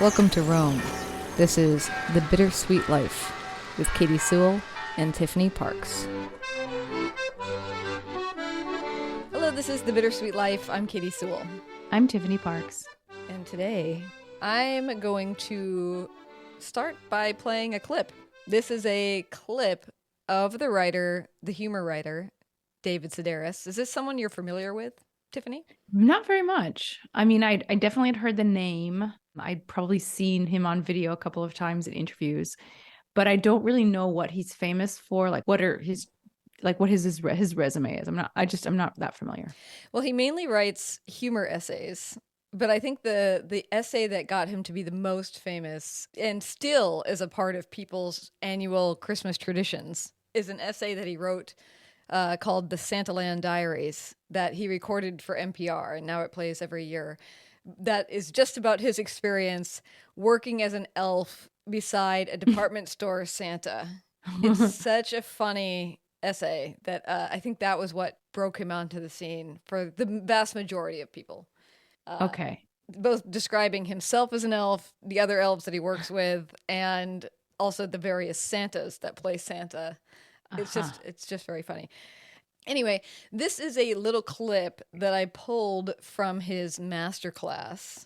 Welcome to Rome. This is The Bittersweet Life with Katy Sewell and Tiffany Parks. Hello, this is The Bittersweet Life. I'm Katy Sewell. I'm Tiffany Parks. And today I'm going to start by playing a clip. This is a clip of the writer, the humor writer, David Sedaris. Is this someone you're familiar with, Tiffany? Not very much. I mean, I definitely had heard the name. I'd probably seen him on video a couple of times in interviews, but I don't really know what he's famous for. Like, what his resume is. I'm not that familiar. Well, he mainly writes humor essays, but I think the essay that got him to be the most famous and still is a part of people's annual Christmas traditions is an essay that he wrote called The Santaland Diaries that he recorded for NPR, and now it plays every year. That is just about his experience working as an elf beside a department store Santa. It's such a funny essay that I think that was what broke him onto the scene for the vast majority of people. Okay. Both describing himself as an elf, the other elves that he works with, and also the various Santas that play Santa. It's just very funny. Anyway, this is a little clip that I pulled from his masterclass.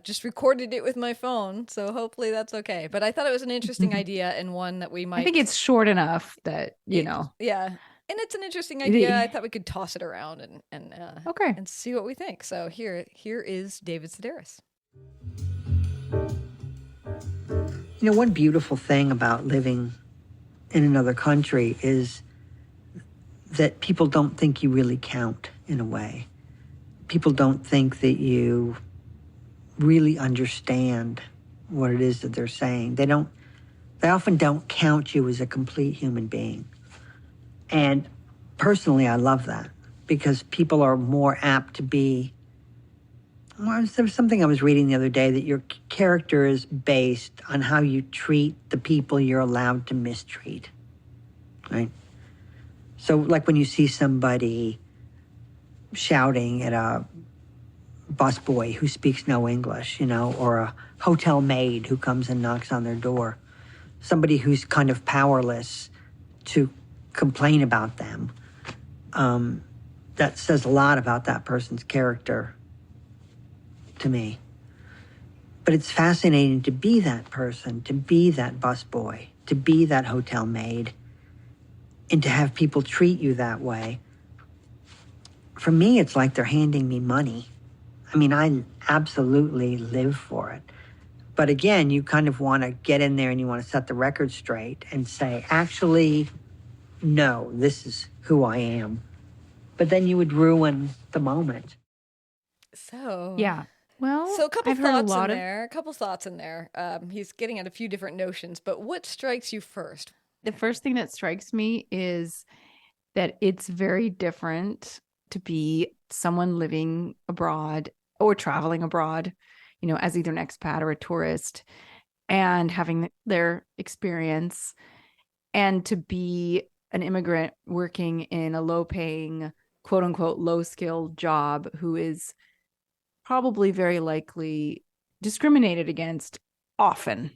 Just recorded it with my phone, so hopefully that's okay. But I thought it was an interesting idea and one that we might... I think it's short enough that, know. Yeah. And it's an interesting idea. I thought we could toss it around and see what we think. So here is David Sedaris. One beautiful thing about living in another country is that people don't think you really count in a way. People don't think that you really understand what it is that they're saying. They often don't count you as a complete human being. And personally, I love that because people are more apt to be... Well, there was something I was reading the other day that your character is based on how you treat the people you're allowed to mistreat, right? So like when you see somebody shouting at a busboy who speaks no English, or a hotel maid who comes and knocks on their door, somebody who's kind of powerless to complain about them, that says a lot about that person's character to me. But it's fascinating to be that person, to be that busboy, to be that hotel maid, and to have people treat you that way. For me, it's like they're handing me money. I mean, I absolutely live for it. But again, you kind of want to get in there and you want to set the record straight and say, actually, no, this is who I am. But then you would ruin the moment. So... Yeah. Well, so a couple I've heard thoughts a lot in there. A couple thoughts in there. He's getting at a few different notions, but what strikes you first? The first thing that strikes me is that it's very different to be someone living abroad or traveling abroad, as either an expat or a tourist, and having their experience, and to be an immigrant working in a low-paying, quote-unquote, low-skilled job who is probably very likely discriminated against often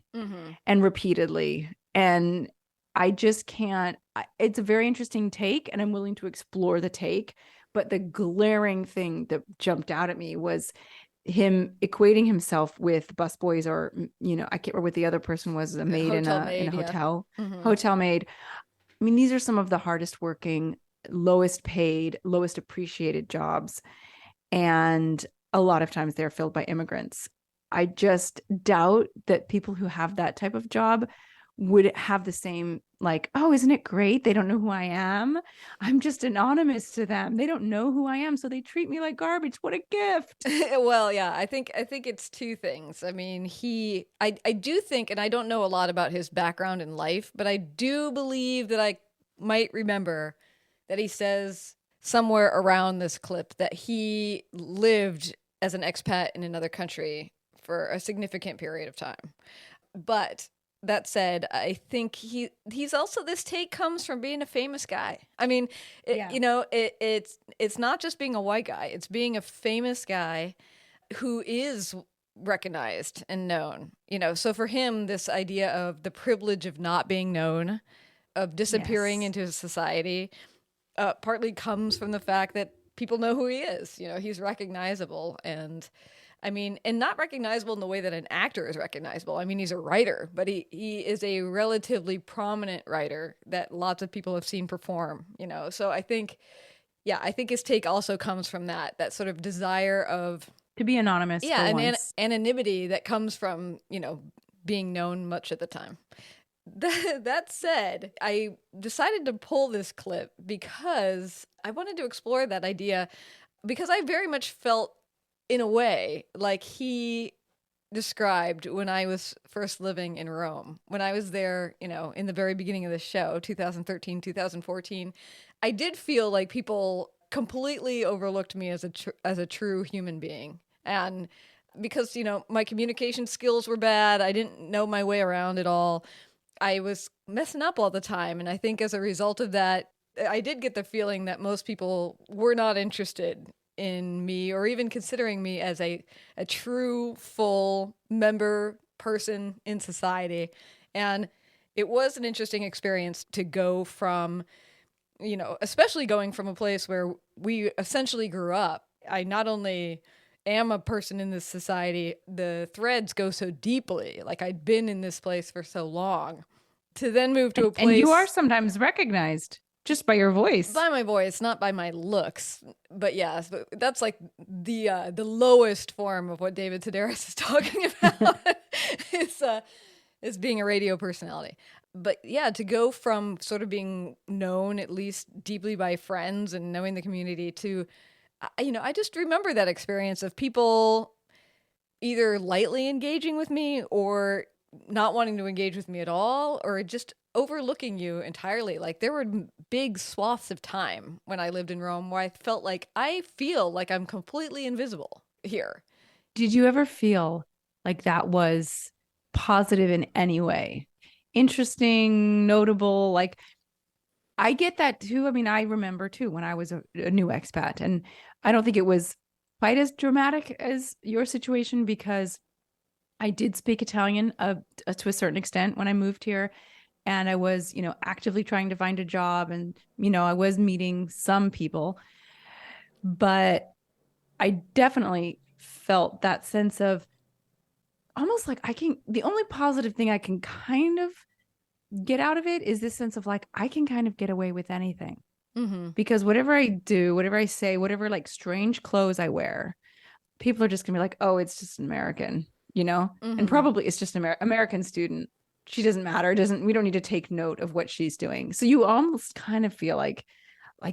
and repeatedly. And I just can't, it's a very interesting take and I'm willing to explore the take. But the glaring thing that jumped out at me was him equating himself with busboys or, I can't remember what the other person was, a maid in a hotel, hotel maid. I mean, these are some of the hardest working, lowest paid, lowest appreciated jobs. And a lot of times they're filled by immigrants. I just doubt that people who have that type of job would have the same, like, oh, isn't it great? They don't know who I am. I'm just anonymous to them. They don't know who I am, so they treat me like garbage. What a gift. Well, yeah, I think it's two things. I mean, I do think, and I don't know a lot about his background in life, but I do believe that I might remember that he says somewhere around this clip that he lived as an expat in another country for a significant period of time. But that said, I think he's also, this take comes from being a famous guy. I mean, it's not just being a white guy. It's being a famous guy who is recognized and known. So for him, this idea of the privilege of not being known, of disappearing into society, partly comes from the fact that people know who he is. He's recognizable, and not recognizable in the way that an actor is recognizable. He's a writer, but he is a relatively prominent writer that lots of people have seen perform, So I think his take also comes from that sort of desire of to be anonymous. Yeah, and anonymity that comes from, being known much at the time. That said, I decided to pull this clip because I wanted to explore that idea, because I very much felt, in a way, like he described when I was first living in Rome. When I was there, in the very beginning of the show, 2013, 2014, I did feel like people completely overlooked me as a true human being. And because, my communication skills were bad, I didn't know my way around at all. I was messing up all the time. And I think as a result of that, I did get the feeling that most people were not interested in me or even considering me as a true, full member person in society. And it was an interesting experience to go from, especially going from a place where we essentially grew up. I not only am a person in this society, the threads go so deeply, like I'd been in this place for so long, to then move to a place. And you are sometimes recognized just by your voice. By my voice, not by my looks. But yes, that's like the lowest form of what David Sedaris is talking about is being a radio personality. But yeah, to go from sort of being known, at least deeply by friends and knowing the community, to I just remember that experience of people either lightly engaging with me or not wanting to engage with me at all, or just overlooking you entirely. Like there were big swaths of time when I lived in Rome where I feel like I'm completely invisible here. Did you ever feel like that was positive in any way? Interesting, notable, like I get that too. I remember too when I was a new expat, and I don't think it was quite as dramatic as your situation because I did speak Italian to a certain extent when I moved here, and I was, actively trying to find a job, and, I was meeting some people, but I definitely felt that sense of almost like the only positive thing I can kind of get out of it is this sense of like, I can kind of get away with anything. Mm-hmm. Because whatever I do, whatever I say, whatever like strange clothes I wear, people are just gonna be like, oh, it's just an American, Mm-hmm. and probably it's just an American student. She doesn't matter. We don't need to take note of what she's doing. So you almost kind of feel like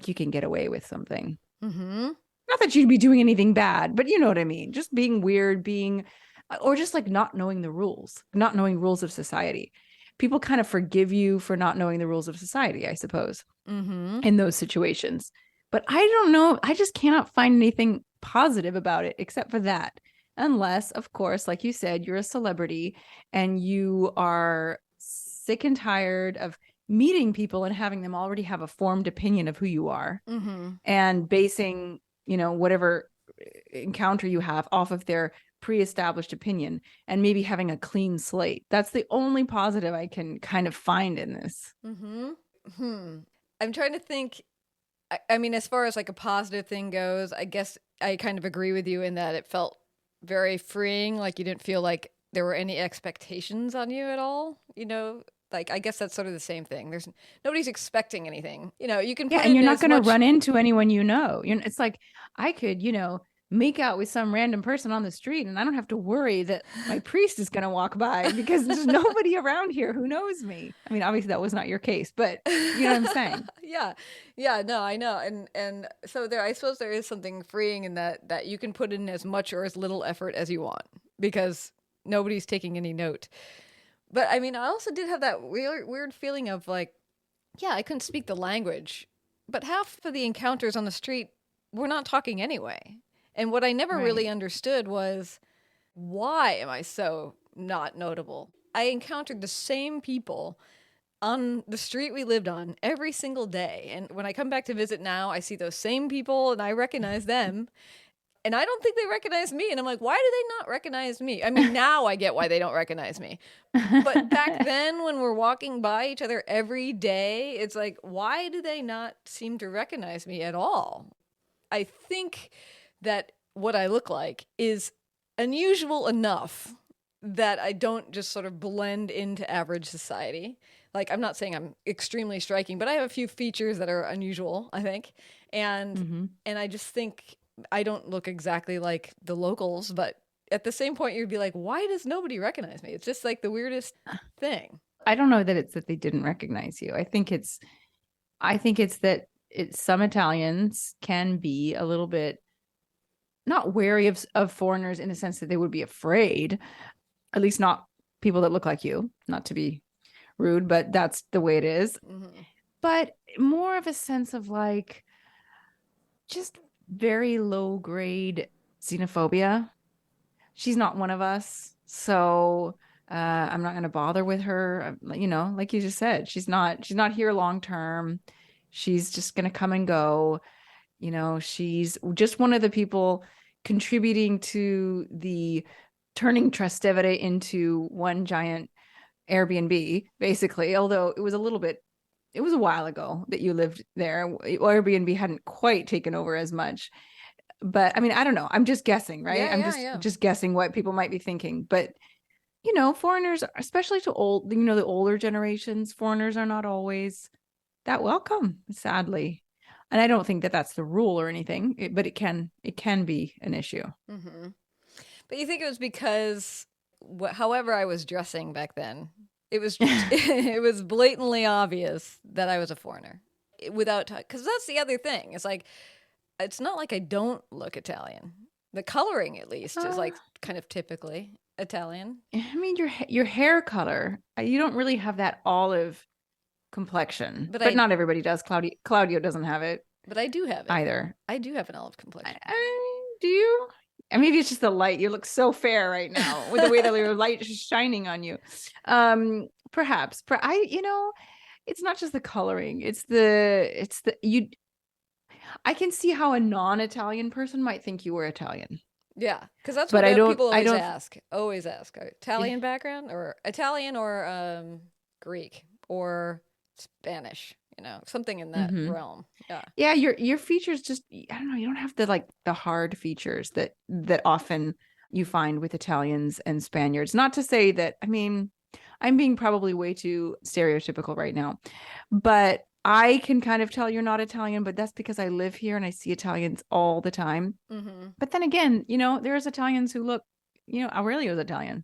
you can get away with something. Mm-hmm. Not that you'd be doing anything bad, but you know what I mean? Just being weird, or just like not knowing the rules, not knowing rules of society. People kind of forgive you for not knowing the rules of society, I suppose, Mm-hmm. in those situations. But I don't know. I just cannot find anything positive about it except for that. Unless, of course, like you said, you're a celebrity and you are sick and tired of meeting people and having them already have a formed opinion of who you are, Mm-hmm. and basing, whatever encounter you have off of their pre-established opinion, and maybe having a clean slate. That's the only positive I can kind of find in this. Mm-hmm. I'm trying to think. As far as like a positive thing goes, I guess I kind of agree with you in that it felt very freeing. Like you didn't feel like there were any expectations on you at all. Like I guess that's sort of the same thing. Nobody's expecting anything. You can put and you're in not as going to much- run into anyone. It's like I could make out with some random person on the street, and I don't have to worry that my priest is going to walk by because there's nobody around here who knows me. Obviously that was not your case, but you know what I'm saying? Yeah, no, I know. And so I suppose there is something freeing in that you can put in as much or as little effort as you want because nobody's taking any note. But I also did have that weird feeling of like, yeah, I couldn't speak the language, but half of the encounters on the street were not talking anyway. And what I never really understood was, why am I so not notable? I encountered the same people on the street we lived on every single day. And when I come back to visit now, I see those same people and I recognize them. And I don't think they recognize me. And I'm like, why do they not recognize me? I mean, now I get why they don't recognize me. But back then, when we're walking by each other every day, it's like, why do they not seem to recognize me at all? I think that what I look like is unusual enough that I don't just sort of blend into average society. Like, I'm not saying I'm extremely striking, but I have a few features that are unusual, I think. And I just think I don't look exactly like the locals, but at the same point, you'd be like, why does nobody recognize me? It's just like the weirdest thing. I don't know that it's that they didn't recognize you. I think it's that some Italians can be a little bit not wary of foreigners in a sense that they would be afraid, at least not people that look like you, not to be rude, but that's the way it is. But more of a sense of like just very low grade xenophobia. She's not one of us, so I'm not going to bother with her. You know, like you just said, she's not here long term. She's just going to come and go. You know, she's just one of the people contributing to the turning Trastevere into one giant Airbnb, basically. Although it was a while ago that you lived there. Airbnb hadn't quite taken over as much. But I mean, I don't know. I'm just guessing, right? I'm just guessing what people might be thinking. But, you know, foreigners, especially to the older generations, foreigners are not always that welcome, sadly. And I don't think that that's the rule or anything, but it can be an issue. But you think it was because, however I was dressing back then, it was it was blatantly obvious that I was a foreigner because that's the other thing. It's like, it's not like I don't look Italian. The coloring, at least, is like kind of typically Italian. I mean, your hair color, you don't really have that olive complexion, but not everybody does. Claudio doesn't have it. But I do have it either. I do have an olive complexion. Do you? And maybe it's just the light. You look so fair right now with the way that your light is shining on you. Perhaps, but it's not just the coloring. I can see how a non-Italian person might think you were Italian. Yeah, because that's what people always ask. Italian background or Italian or Greek or Spanish, something in that realm. Yeah, your features just, I don't know, you don't have the hard features that often you find with Italians and Spaniards. Not to say that, I mean, I'm being probably way too stereotypical right now, but I can kind of tell you're not Italian, but that's because I live here and I see Italians all the time. But then again, there's Italians who look, Aurelio's Italian,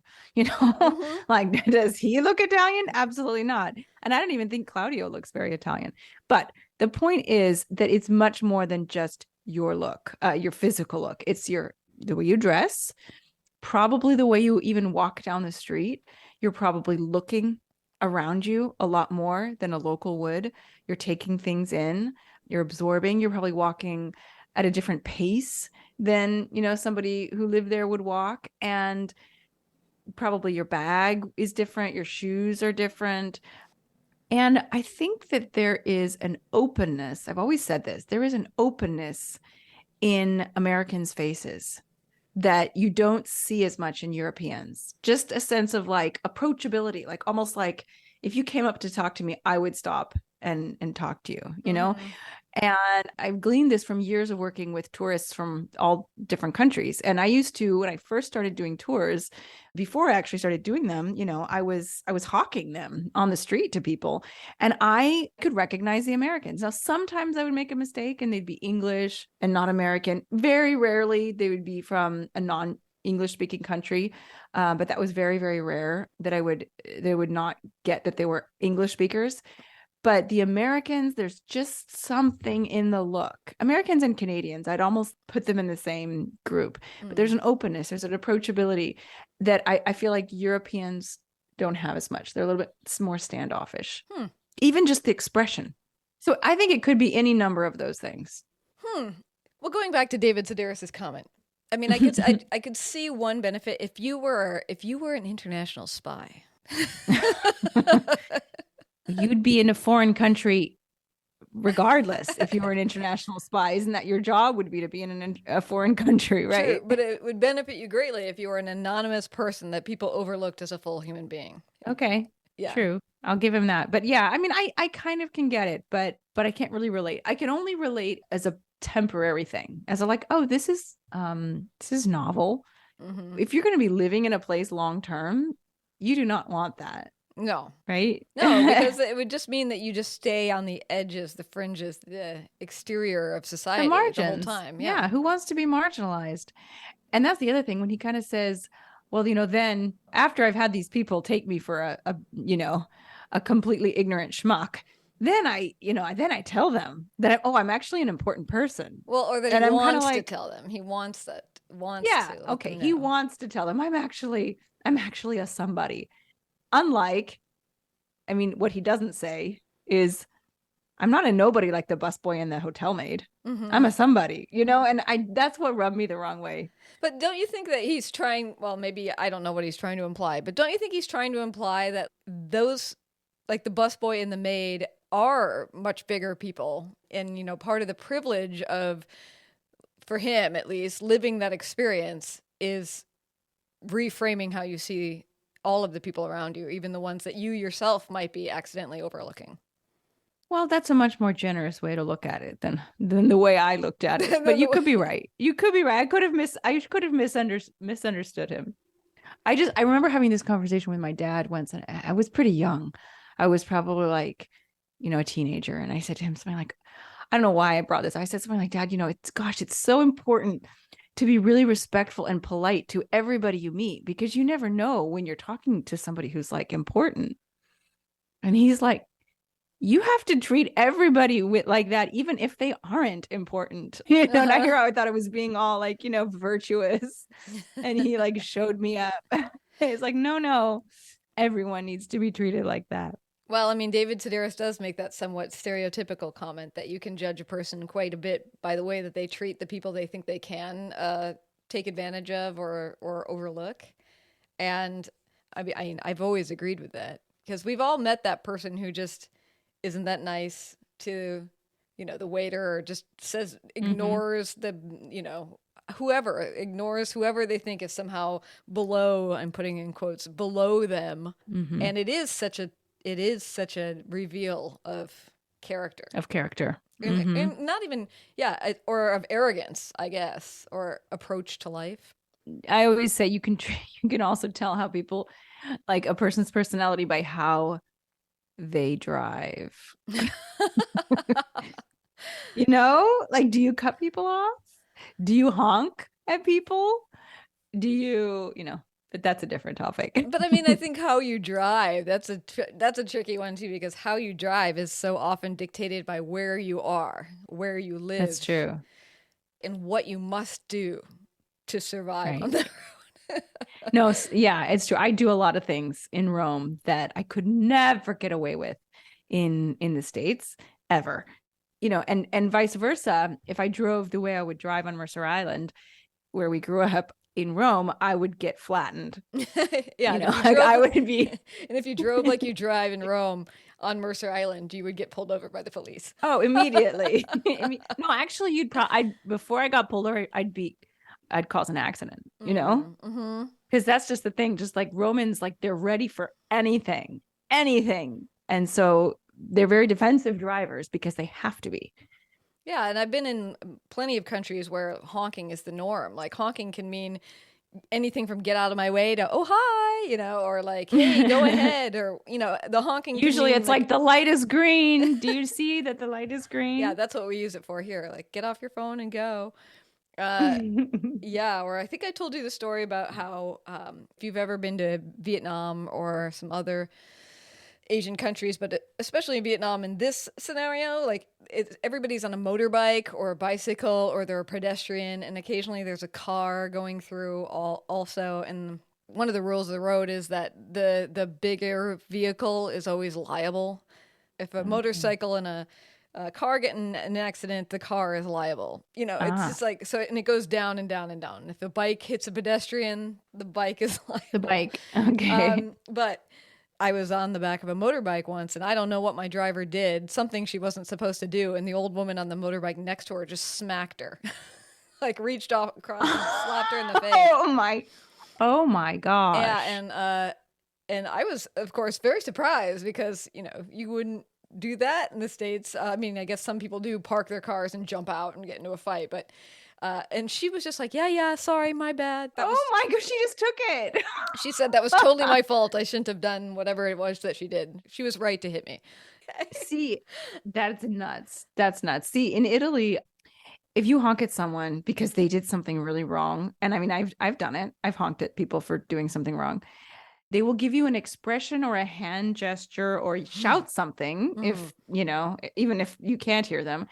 like, does he look Italian? Absolutely not. And I don't even think Claudio looks very Italian. But the point is that it's much more than just your look, your physical look. It's the way you dress, probably the way you even walk down the street. You're probably looking around you a lot more than a local would. You're taking things in, you're absorbing, you're probably walking at a different pace than, somebody who lived there would walk. And probably your bag is different. Your shoes are different. And I think that there is an openness. I've always said this. There is an openness in Americans' faces that you don't see as much in Europeans. Just a sense of like approachability, like almost like if you came up to talk to me, I would stop and talk to you, And I've gleaned this from years of working with tourists from all different countries. And I used to, when I first started doing tours, before I actually started doing them, I was hawking them on the street to people, and I could recognize the Americans. Now, sometimes I would make a mistake and they'd be English and not American. Very rarely they would be from a non-English speaking country. But that was very, very rare that they would not get that they were English speakers. But the Americans, there's just something in the look. Americans and Canadians, I'd almost put them in the same group. But there's an openness, there's an approachability that I feel like Europeans don't have as much. They're a little bit more standoffish. Even just the expression. So I think it could be any number of those things. Well, going back to David Sedaris' comment, I mean, I could see one benefit if you were an international spy. You'd be in a foreign country regardless if you were an international spy. Isn't that your job would be to be in a foreign country, right? True, but it would benefit you greatly if you were an anonymous person that people overlooked as a full human being. Okay. Yeah. True. I'll give him that. But yeah, I mean, I kind of can get it, but I can't really relate. I can only relate as a temporary thing, as a like, oh, this is novel. Mm-hmm. If you're going to be living in a place long term, you do not want that. No. Right? No, because it would just mean that you just stay on the edges, the fringes, the exterior of society the margins. the whole time. Yeah. Who wants to be marginalized? And that's the other thing when he kind of says, well, you know, then after I've had these people take me for a completely ignorant schmuck, then I tell them that, I'm actually an important person. Well, or that he wants to tell them. He wants to. Okay. He wants to tell them I'm actually a somebody. Unlike, I mean, what he doesn't say is I'm not a nobody like the busboy and the hotel maid. Mm-hmm. I'm a somebody, and that's what rubbed me the wrong way. But don't you think that he's trying, well, maybe I don't know what he's trying to imply, but don't you think he's trying to imply that those, like the busboy and the maid, are much bigger people, and, part of the privilege of, for him at least, living that experience is reframing how you see all of the people around you, even the ones that you yourself might be accidentally overlooking. Well, that's a much more generous way to look at it than the way I looked at it. But you could be right. I could have misunderstood him. I remember having this conversation with my dad once, and I was pretty young. I was probably like, a teenager, and I said to him something like, I don't know why I brought this. I said something like, Dad, it's so important to be really respectful and polite to everybody you meet, because you never know when you're talking to somebody who's like important. And he's like, you have to treat everybody like that, even if they aren't important. And I thought I was being all like, virtuous. And he like showed me up. It's like, no, everyone needs to be treated like that. Well, I mean, David Sedaris does make that somewhat stereotypical comment that you can judge a person quite a bit by the way that they treat the people they think they can take advantage of or overlook. And I mean, I've always agreed with that, because we've all met that person who just isn't that nice to, the waiter, or just ignores whoever they think is somehow below, I'm putting in quotes, below them. Mm-hmm. And it is such a reveal of character. Mm-hmm. And not even, or of arrogance, I guess, or approach to life. I always say you can also tell how people, like a person's personality, by how they drive. Like, do you cut people off? Do you honk at people? Do you, but that's a different topic. But I mean, I think how you drive, that's a tricky one too, because how you drive is so often dictated by where you are, where you live. That's true. And what you must do to survive on the road. No, yeah, it's true. I do a lot of things in Rome that I could never get away with in the States ever. And vice versa. If I drove the way I would drive on Mercer Island, where we grew up in Rome, I would get flattened. I would be. And if you drove like you drive in Rome on Mercer Island, you would get pulled over by the police. Oh, immediately. No, actually, before I got pulled over, I'd cause an accident, Mm-hmm. Because that's just the thing. Just like Romans, like they're ready for anything. And so they're very defensive drivers because they have to be. Yeah. And I've been in plenty of countries where honking is the norm. Like honking can mean anything from get out of my way to, oh, hi, or like, hey, go ahead. Or, the honking. Usually it's like the light is green. Do you see that the light is green? Yeah, that's what we use it for here. Like get off your phone and go. Or I think I told you the story about how if you've ever been to Vietnam or some other Asian countries, but especially in Vietnam, in this scenario, like everybody's on a motorbike or a bicycle, or they're a pedestrian, and occasionally there's a car going through also. And one of the rules of the road is that the bigger vehicle is always liable. If a motorcycle and a car get in an accident, the car is liable. It's just like, so, and it goes down and down and down. If a bike hits a pedestrian, the bike is liable. The bike. Okay. But I was on the back of a motorbike once, and I don't know what my driver did, something she wasn't supposed to do, and the old woman on the motorbike next to her just smacked her. Like reached off across and slapped her in the face. Oh my gosh. Yeah, and I was, of course, very surprised because, you know, you wouldn't do that in the States. I mean, I guess some people do park their cars and jump out and get into a fight, but and she was just like, yeah, sorry, my bad. My gosh, she just took it. She said that was totally my fault. I shouldn't have done whatever it was that she did. She was right to hit me. See, that's nuts. That's nuts. See, in Italy, if you honk at someone because they did something really wrong, and I mean, I've done it. I've honked at people for doing something wrong. They will give you an expression or a hand gesture or shout something if, you know, even if you can't hear them,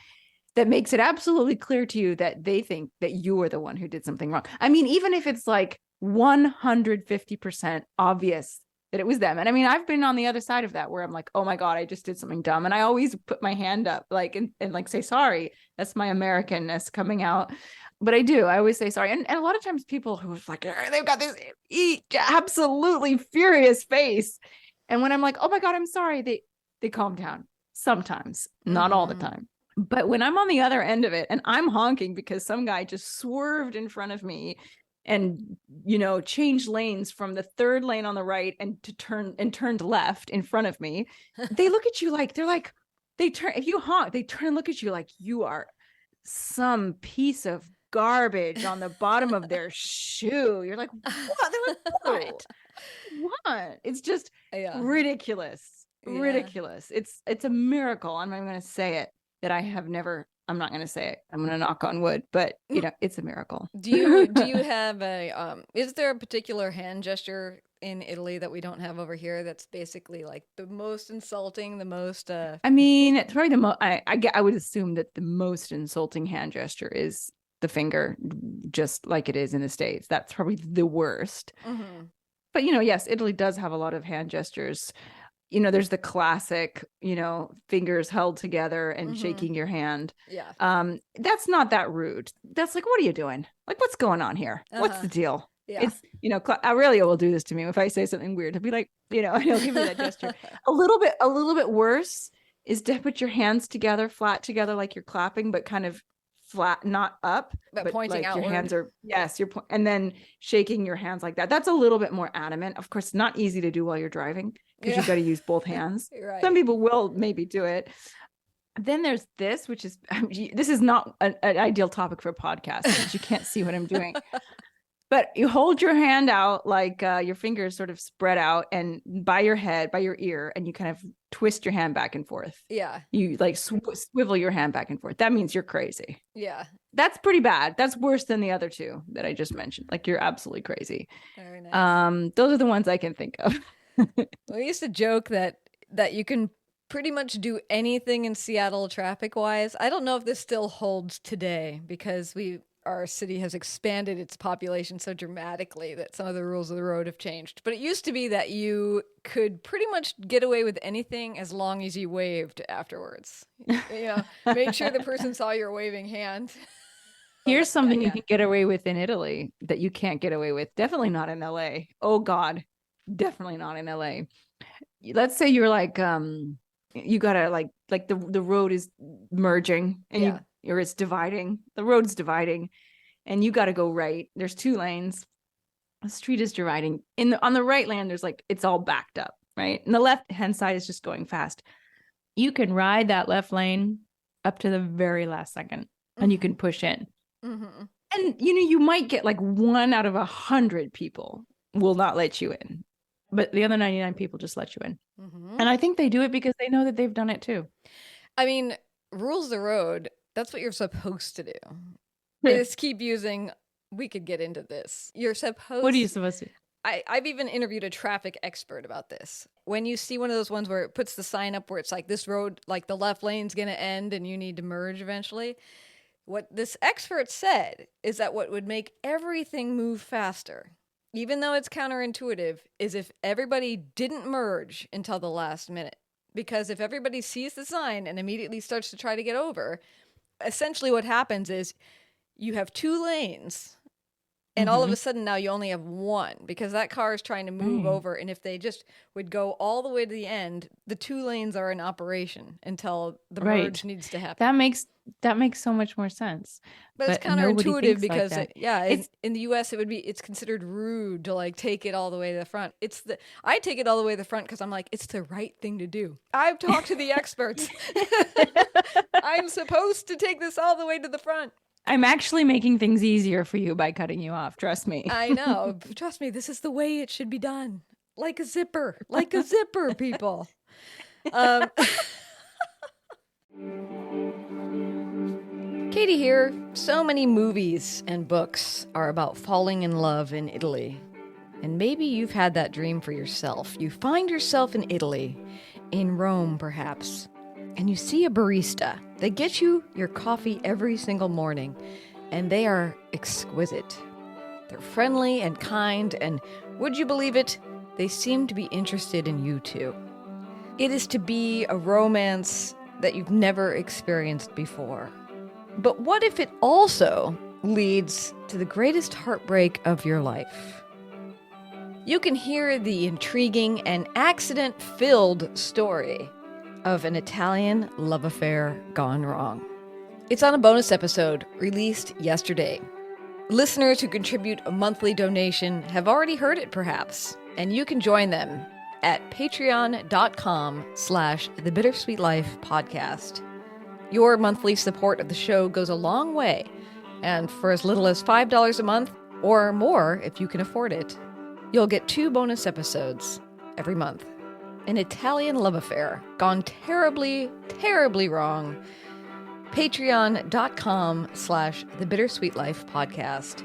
that makes it absolutely clear to you that they think that you are the one who did something wrong. I mean, even if it's like 150% obvious that it was them. And I mean, I've been on the other side of that where I'm like, oh my God, I just did something dumb. And I always put my hand up like, and like say, sorry, that's my Americanness coming out. But I always say sorry. And a lot of times people who are like, they've got this absolutely furious face. And when I'm like, oh my God, I'm sorry, they calm down sometimes, not all the time. But when I'm on the other end of it and I'm honking because some guy just swerved in front of me and, you know, changed lanes from the third lane on the right and turned left in front of me, they look at you like, if you honk, they turn and look at you like you are some piece of garbage on the bottom of their shoe. You're like, what? They're like, what? It's just ridiculous. Yeah. Ridiculous. It's a miracle. I'm going to say it. That I'm not going to say it. I'm going to knock on wood, but you know, it's a miracle. Do you have is there a particular hand gesture in Italy that we don't have over here that's basically like the most insulting, the most I mean, it's probably I would assume that the most insulting hand gesture is the finger, just like it is in the States. That's probably the worst. But you know, yes, Italy does have a lot of hand gestures. You know, there's the classic, you know, fingers held together and shaking your hand. Yeah. That's not that rude. That's like, what are you doing? Like, what's going on here? What's the deal? Yeah. It's, you know, Aurelio will do this to me if I say something weird. He'll be like, you know, he'll give me that gesture. A little bit worse is to put your hands together, flat together, like you're clapping, but kind of flat, not up, but pointing like outward. Your hands are, yes, and then shaking your hands like that. That's a little bit more adamant. Of course, not easy to do while you're driving because you've got to use both hands. Right. Some people will maybe do it. Then there's this, which is, this is not an ideal topic for a podcast because you can't see what I'm doing. But you hold your hand out like your fingers sort of spread out and by your head, by your ear, and you kind of twist your hand back and forth. Yeah. You like swivel your hand back and forth. That means you're crazy. Yeah. That's pretty bad. That's worse than the other two that I just mentioned. Like you're absolutely crazy. Very nice. Those are the ones I can think of. We used to joke that you can pretty much do anything in Seattle traffic wise. I don't know if this still holds today because our city has expanded its population so dramatically that some of the rules of the road have changed. But it used to be that you could pretty much get away with anything as long as you waved afterwards. You know, make sure the person saw your waving hand. Here's something you can get away with in Italy that you can't get away with. Definitely not in LA. Oh God, definitely not in LA. Let's say you're like, you gotta like the road is merging and or it's dividing. The road's dividing and you got to go right. There's two lanes. The street is dividing. On the right lane, there's like, it's all backed up, right? And the left hand side is just going fast. You can ride that left lane up to the very last second and you can push in. And, you know, you might get like 1 out of 100 people will not let you in, but the other 99 people just let you in. And I think they do it because they know that they've done it too. I mean, rules of the road, that's what you're supposed to do. Just keep using, we could get into this. You're supposed What are you supposed to do? I've even interviewed a traffic expert about this. When you see one of those ones where it puts the sign up where it's like this road, like the left lane's going to end and you need to merge eventually. What this expert said is that what would make everything move faster, even though it's counterintuitive, is if everybody didn't merge until the last minute. Because if everybody sees the sign and immediately starts to try to get over, essentially what happens is you have 2 lanes And all of a sudden now you only have one because that car is trying to move over. And if they just would go all the way to the end, the 2 lanes are in operation until the merge needs to happen. That makes so much more sense. But it's counterintuitive because in the US it's considered rude to like take it all the way to the front. I take it all the way to the front because I'm like, it's the right thing to do. I've talked to the experts. I'm supposed to take this all the way to the front. I'm actually making things easier for you by cutting you off. Trust me. I know. Trust me. This is the way it should be done. Like a zipper, people. Katy here. So many movies and books are about falling in love in Italy. And maybe you've had that dream for yourself. You find yourself in Italy, in Rome perhaps, and you see a barista. They get you your coffee every single morning, and they are exquisite. They're friendly and kind, and would you believe it? They seem to be interested in you too. It is to be a romance that you've never experienced before. But what if it also leads to the greatest heartbreak of your life? You can hear the intriguing and accident-filled story of an Italian love affair gone wrong. It's on a bonus episode released yesterday. Listeners who contribute a monthly donation have already heard it perhaps, and you can join them at patreon.com/thebittersweetlife podcast. Your monthly support of the show goes a long way, and for as little as $5 a month, or more if you can afford it, you'll get 2 bonus episodes every month. An Italian love affair gone terribly, terribly wrong. Patreon.com/thebittersweetlife podcast.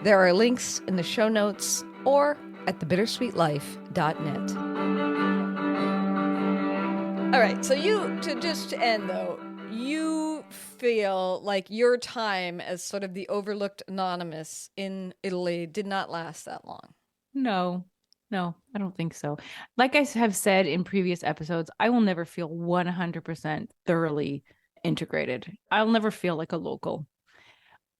There are links in the show notes or at thebittersweetlife.net. All right, so to end though, you feel like your time as sort of the overlooked anonymous in Italy did not last that long. No, I don't think so. Like I have said in previous episodes, I will never feel 100% thoroughly integrated. I'll never feel like a local.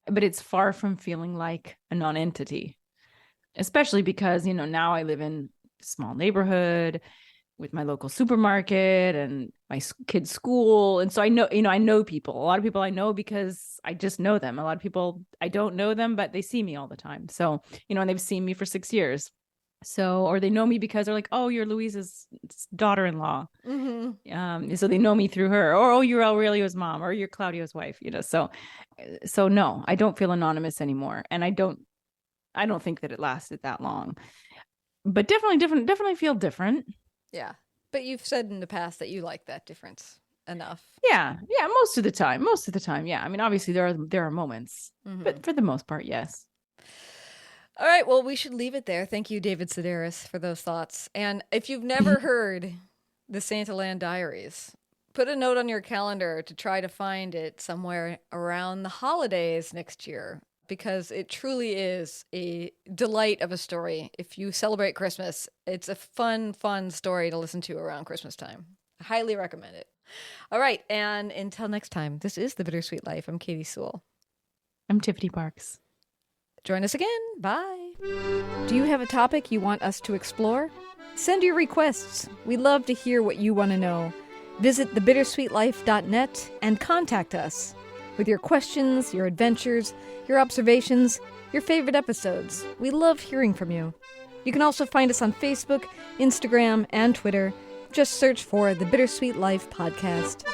But it's far from feeling like a non-entity, especially because, now I live in a small neighborhood with my local supermarket and my kids' school. And so I know people. A lot of people I know because I just know them. A lot of people, I don't know them, but they see me all the time. So, and they've seen me for 6 years. So, or they know me because they're like, oh, you're Louisa's daughter-in-law. Mm-hmm. So they know me through her, or, oh, you're Aurelio's mom, or you're Claudio's wife, So no, I don't feel anonymous anymore. And I don't think that it lasted that long, but definitely feel different. Yeah. But you've said in the past that you like that difference enough. Yeah. Most of the time. Yeah. I mean, obviously there are moments, but for the most part, yes. All right, well, we should leave it there. Thank you, David Sedaris, for those thoughts. And if you've never heard the Santa Land Diaries, put a note on your calendar to try to find it somewhere around the holidays next year, because it truly is a delight of a story. If you celebrate Christmas, it's a fun story to listen to around Christmas time. I highly recommend it. All right, and until next time, this is The Bittersweet Life. I'm Katy Sewell. I'm Tiffany Parks. Join us again. Bye. Do you have a topic you want us to explore? Send your requests. We love to hear what you want to know. Visit thebittersweetlife.net and contact us with your questions, your adventures, your observations, your favorite episodes. We love hearing from you. You can also find us on Facebook, Instagram, and Twitter. Just search for The Bittersweet Life Podcast.